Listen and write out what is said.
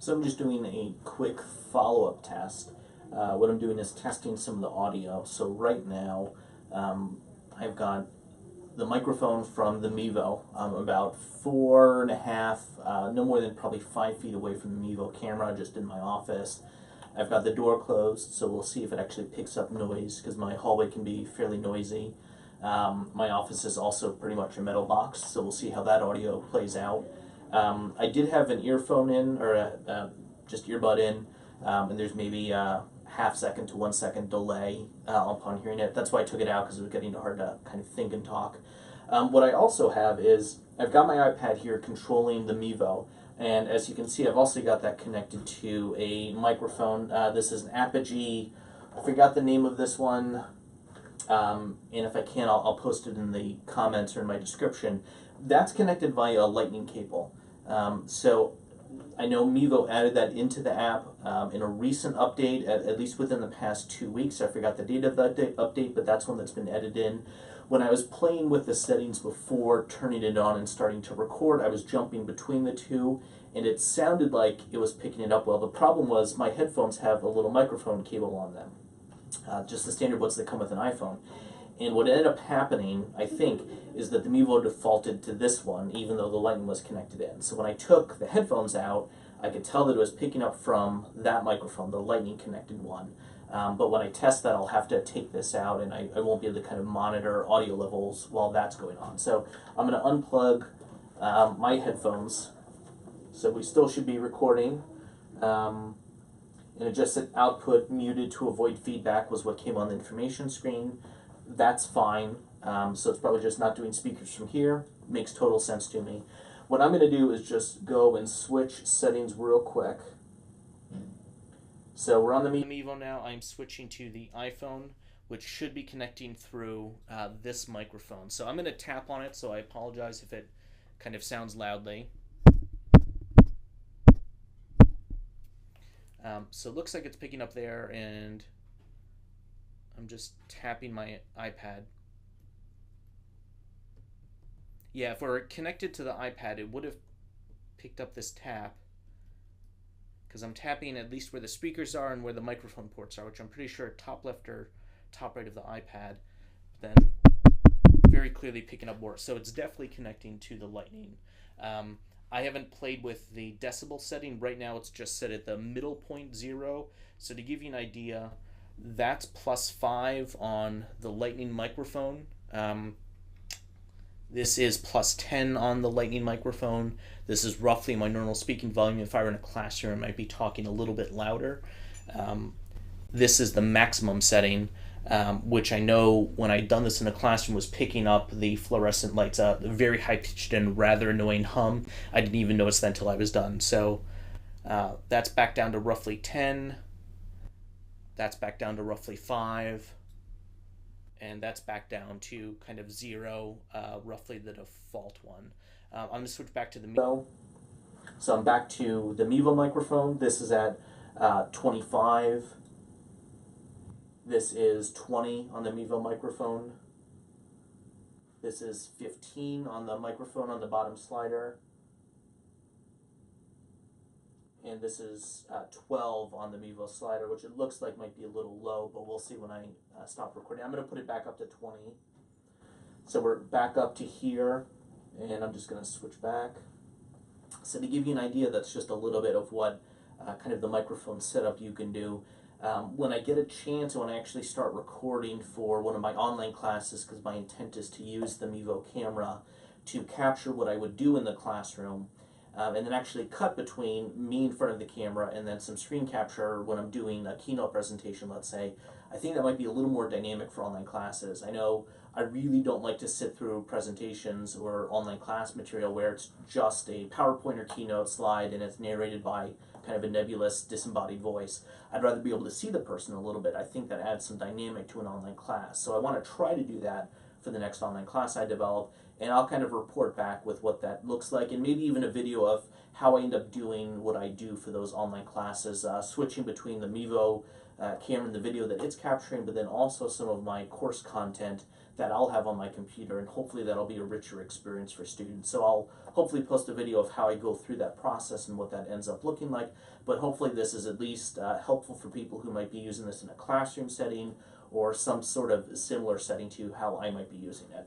So I'm just doing a quick follow-up test. What I'm doing is testing some of the audio. So right now, I've got the microphone from the Mevo. I'm about 4.5, no more than probably 5 feet away from the Mevo camera, just in my office. I've got the door closed, so we'll see if it actually picks up noise, because my hallway can be fairly noisy. My office is also pretty much a metal box, so we'll see how that audio plays out. I did have an earphone in, or just earbud in, and there's maybe a half-second to 1 second delay upon hearing it. That's why I took it out, because it was getting hard to kind of think and talk. What I also have is, I've got my iPad here controlling the Mevo, and as you can see, I've also got that connected to a microphone. This is an Apogee. I forgot the name of this one, and if I can, I'll post it in the comments or in my description. That's connected via a lightning cable. So I know Mevo added that into the app in a recent update, at least within the past 2 weeks. I forgot the date of the update, but that's one that's been added in. When I was playing with the settings before turning it on and starting to record, I was jumping between the two, and it sounded like it was picking it up well. The problem was my headphones have a little microphone cable on them, just the standard ones that come with an iPhone. And what ended up happening, I think, is that the Mevo defaulted to this one, even though the Lightning was connected in. So when I took the headphones out, I could tell that it was picking up from that microphone, the Lightning connected one. But when I test that, I'll have to take this out, and I won't be able to kind of monitor audio levels while that's going on. So I'm going to unplug my headphones. So we still should be recording. And it just said output muted to avoid feedback was what came on the information screen. That's fine. So it's probably just not doing speakers from here. Makes total sense to me. What I'm going to do is just go and switch settings real quick. So we're on the Mevo now. I'm switching to the iPhone, which should be connecting through this microphone. So I'm going to tap on it, so I apologize if it kind of sounds loudly. So it looks like it's picking up there, and I'm just tapping my iPad. Yeah, if we're connected to the iPad, it would have picked up this tap, because I'm tapping at least where the speakers are and where the microphone ports are, which I'm pretty sure top left or top right of the iPad. Then very clearly picking up more. So it's definitely connecting to the Lightning. I haven't played with the decibel setting. Right now it's just set at the middle point 0. So to give you an idea, that's +5 on the Lightning microphone. This is +10 on the Lightning microphone. This is roughly my normal speaking volume. If I were in a classroom, I might be talking a little bit louder. This is the maximum setting, which I know when I'd done this in a classroom was picking up the fluorescent lights, a very high-pitched and rather annoying hum. I didn't even notice that until I was done. So that's back down to roughly 10. That's back down to roughly 5. And that's back down to kind of 0, roughly the default one. I'm going to switch back to the Mevo. So I'm back to the Mevo microphone. This is at 25. This is 20 on the Mevo microphone. This is 15 on the microphone on the bottom slider. And this is 12 on the Mevo slider, which it looks like might be a little low, but we'll see when I stop recording. I'm going to put it back up to 20. So we're back up to here, and I'm just going to switch back. So to give you an idea, that's just a little bit of what kind of the microphone setup you can do. When I get a chance, when I actually start recording for one of my online classes, because my intent is to use the Mevo camera to capture what I would do in the classroom, and then actually cut between me in front of the camera and then some screen capture when I'm doing a keynote presentation, let's say. I think that might be a little more dynamic for online classes. I know I really don't like to sit through presentations or online class material where it's just a PowerPoint or keynote slide and it's narrated by kind of a nebulous, disembodied voice. I'd rather be able to see the person a little bit. I think that adds some dynamic to an online class. So I want to try to do that for the next online class I develop, and I'll kind of report back with what that looks like, and maybe even a video of how I end up doing what I do for those online classes, switching between the Mevo camera and the video that it's capturing, but then also some of my course content that I'll have on my computer, and hopefully that'll be a richer experience for students. So I'll hopefully post a video of how I go through that process and what that ends up looking like, but hopefully this is at least helpful for people who might be using this in a classroom setting or some sort of similar setting to how I might be using it.